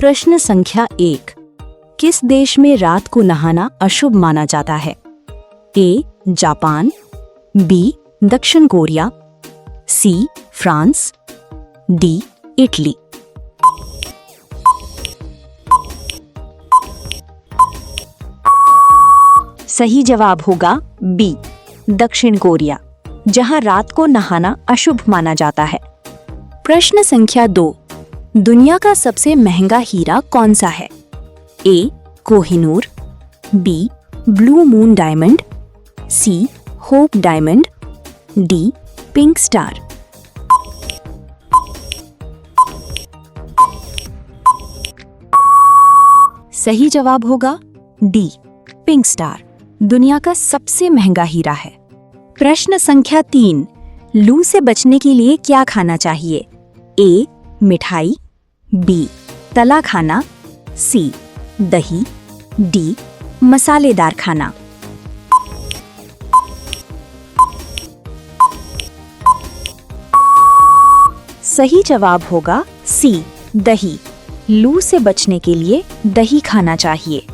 प्रश्न संख्या 1। किस देश में रात को नहाना अशुभ माना जाता है? ए. Japan, B. दक्षिण Korea, C. France, D. Italy. सही जवाब होगा बी. दक्षिण कोरिया, जहां रात को नहाना अशुभ माना जाता है। प्रश्न संख्या 2। दुनिया का सबसे महंगा हीरा कौन सा है? A. Kohinoor, B. Blue moon diamond, C. Hope diamond, D. Pink star. सही जवाब होगा डी. पिंक स्टार, दुनिया का सबसे महंगा हीरा है। प्रश्न संख्या 3। लू से बचने के लिए क्या खाना चाहिए? ए. मिठाई, बी. तला खाना, सी. दही, डी. मसालेदार खाना। सही जवाब होगा सी. दही, लू से बचने के लिए दही खाना चाहिए।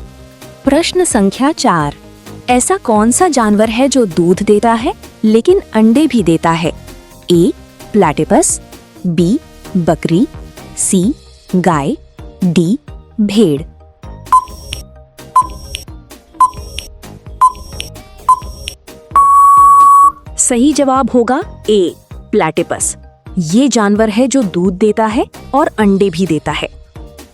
प्रश्न संख्या 4। ऐसा कौन सा जानवर है जो दूध देता है लेकिन अंडे भी देता है? ए. Platypus, B. बकरी, सी. गाय, डी. भेड़। सही जवाब होगा ए. प्लैटिपस, ये जानवर है जो दूध देता है और अंडे भी देता है।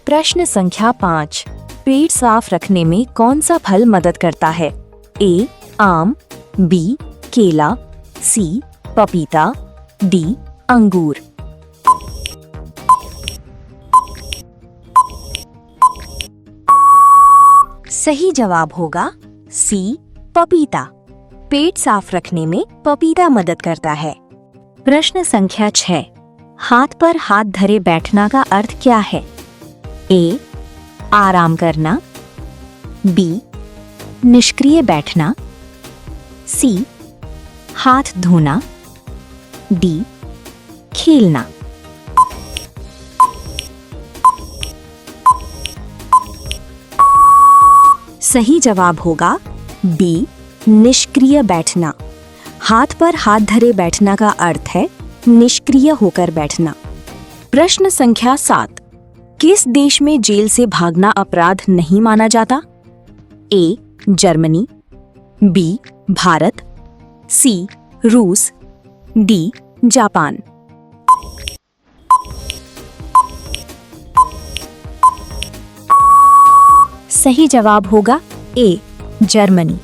प्रश्न संख्या 5। पेट साफ रखने में कौन सा फल मदद करता है? ए. आम, बी. केला, सी. पपीता, डी. अंगूर। सही जवाब होगा सी. पपीता, पेट साफ रखने में पपीता मदद करता है। प्रश्न संख्या 6। हाथ पर हाथ धरे बैठना का अर्थ क्या है? ए. आराम करना, बी. निष्क्रिय बैठना, सी. हाथ धोना, डी. खेलना। सही जवाब होगा बी. निष्क्रिय बैठना। हाथ पर हाथ धरे बैठना का अर्थ है निष्क्रिय होकर बैठना। प्रश्न संख्या 7। किस देश में जेल से भागना अपराध नहीं माना जाता? A. Germany, B. Bharat, C. रूस, डी. जापान। सही जवाब होगा ए. जर्मनी,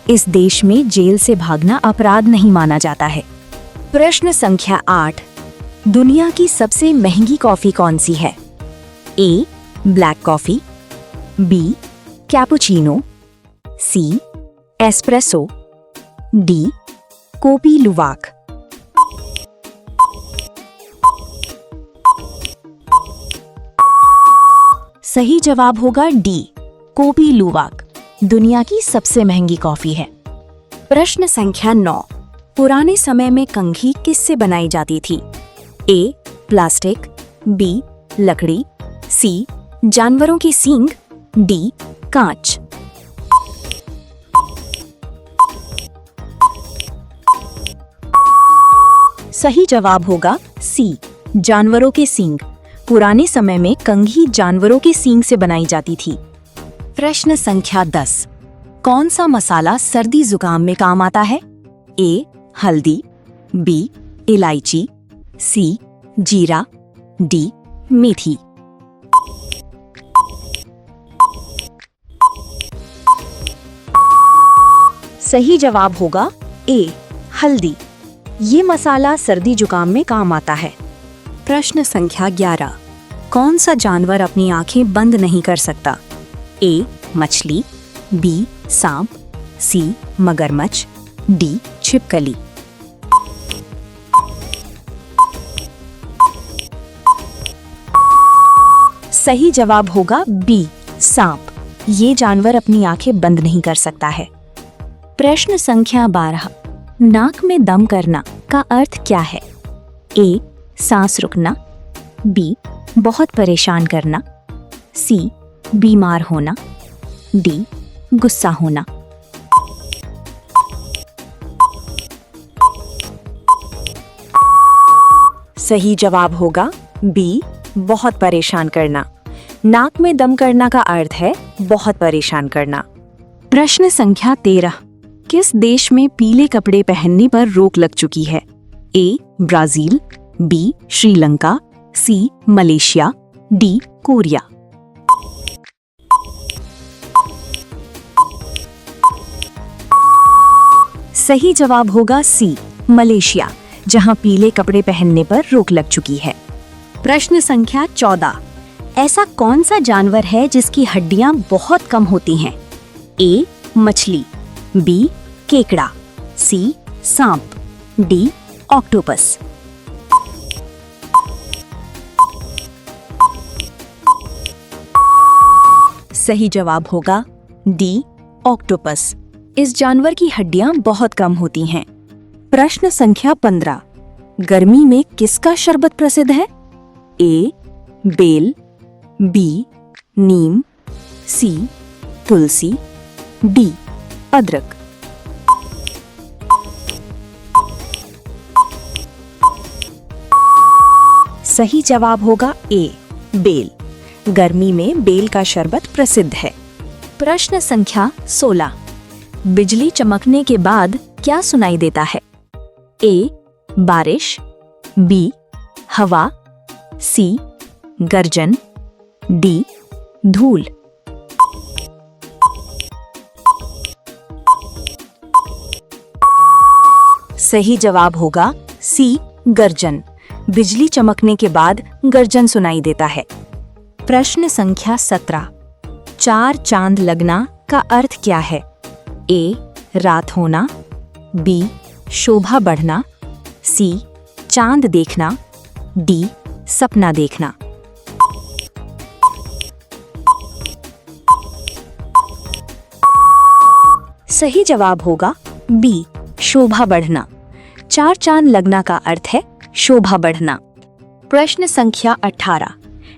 इस देश में जेल से भागना अपराध नहीं माना जाता है। प्रश्न संख्या 8। दुनिया की सबसे महंगी कॉफी कौन सी है? A. Black coffee, B. Cappuccino, C. Espresso, D. Kopi luwak. सही जवाब होगा डी. कोपी लुवाक, दुनिया की सबसे महंगी कॉफी है। प्रश्न संख्या 9। पुराने समय में कंघी किससे बनाई जाती थी? ए. Plastic, B. लकड़ी, सी. जानवरों की सींग, डी. कांच। सही जवाब होगा सी. जानवरों के सींग, पुराने समय में कंघी जानवरों के सींग से बनाई जाती थी। प्रश्न संख्या 10। कौन सा मसाला सर्दी जुकाम में काम आता है? ए. हल्दी, बी. इलायची, सी. जीरा, डी. मेथी। सही जवाब होगा ए. हल्दी, ये मसाला सर्दी जुकाम में काम आता है। प्रश्न संख्या 11। कौन सा जानवर अपनी आंखें बंद नहीं कर सकता? ए. मछली, बी. सांप, सी. मगरमच्छ, डी. छिपकली। सही जवाब होगा बी. सांप, ये जानवर अपनी आंखें बंद नहीं कर सकता है। प्रश्न संख्या 12। नाक में दम करना का अर्थ क्या है? ए. सांस रुकना, बी. बहुत परेशान करना, सी बीमार होना, डी गुस्सा होना। सही जवाब होगा बी, बहुत परेशान करना। नाक में दम करना का अर्थ है बहुत परेशान करना। प्रश्न संख्या 13, किस देश में पीले कपड़े पहनने पर रोक लग चुकी है? A Brazil, B Sri Lanka, C Malaysia, D Korea. सही जवाब होगा सी मलेशिया, जहां पीले कपड़े पहनने पर रोक लग चुकी है। प्रश्न संख्या 14, ऐसा कौन सा जानवर है जिसकी हड्डियां बहुत कम होती हैं? ए मछली, बी केकड़ा, सी सांप, डी ऑक्टोपस। सही जवाब होगा डी ऑक्टोपस। इस जानवर की हड्डियां बहुत कम होती हैं। प्रश्न संख्या 15, गर्मी में किसका शरबत प्रसिद्ध है? ए बेल, बी नीम, सी तुलसी, डी अदरक। सही जवाब होगा ए बेल। गर्मी में बेल का शरबत प्रसिद्ध है। प्रश्न संख्या 16, बिजली चमकने के बाद क्या सुनाई देता है? ए बारिश, बी हवा, सी गर्जन, डी धूल। सही जवाब होगा सी गर्जन। बिजली चमकने के बाद गर्जन सुनाई देता है। प्रश्न संख्या 17, चार चांद लगना का अर्थ क्या है? ए रात होना, बी शोभा बढ़ना, सी चांद देखना, डी सपना देखना। सही जवाब होगा बी शोभा बढ़ना। चार चांद लगना का अर्थ है शोभा बढ़ना। प्रश्न संख्या 18,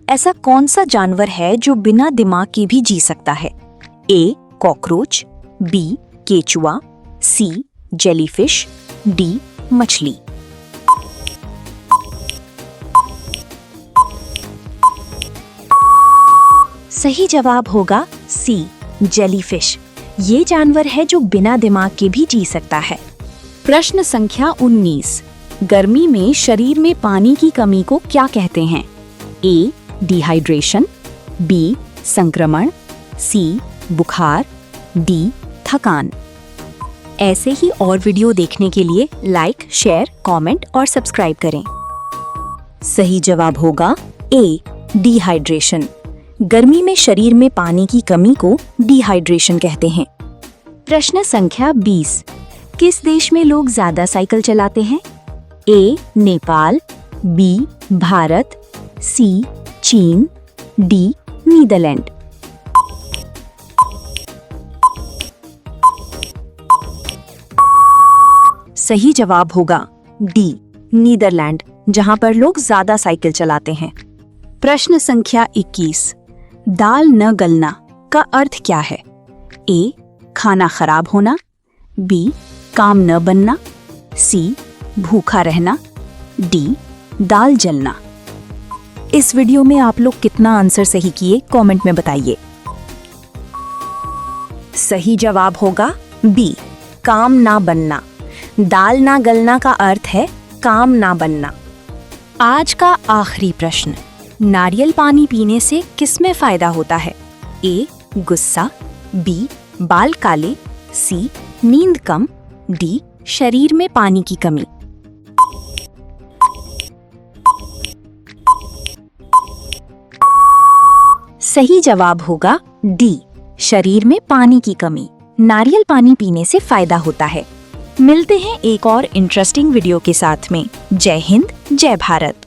ऐसा कौन सा जानवर है जो बिना दिमाग के भी जी सकता है? ए कॉकरोच, बी केचुआ, सी जेलीफिश, डी मछली। सही जवाब होगा सी जेलीफिश। ये जानवर है जो बिना दिमाग के भी जी सकता है। प्रश्न संख्या 19, गर्मी में शरीर में पानी की कमी को क्या कहते हैं? ए डिहाइड्रेशन, बी संक्रमण, सी बुखार, डी थकान। ऐसे ही और वीडियो देखने के लिए लाइक, शेयर, कमेंट और सब्सक्राइब करें। सही जवाब होगा ए डिहाइड्रेशन। गर्मी में शरीर में पानी की कमी को डिहाइड्रेशन कहते हैं। प्रश्न संख्या 20, किस देश में लोग ज्यादा साइकिल चलाते हैं? ए नेपाल, बी भारत, सी चीन, डी नीदरलैंड। सही जवाब होगा डी नीदरलैंड, जहां पर लोग ज्यादा साइकिल चलाते हैं। प्रश्न संख्या 21, दाल न गलना का अर्थ क्या है? ए खाना खराब होना, बी काम न बनना, सी भूखा रहना, डी दाल जलना। इस वीडियो में आप लोग कितना आंसर सही किए कमेंट में बताइए। सही जवाब होगा बी काम ना बनना। दाल ना गलना का अर्थ है काम ना बनना। आज का आखिरी प्रश्न, नारियल पानी पीने से किसमें फायदा होता है? ए गुस्सा, बी बाल काले, सी नींद कम, डी शरीर में पानी की कमी। सही जवाब होगा डी शरीर में पानी की कमी। नारियल पानी पीने से फायदा होता है। मिलते हैं एक और इंटरेस्टिंग वीडियो के साथ में। जय हिंद, जय भारत।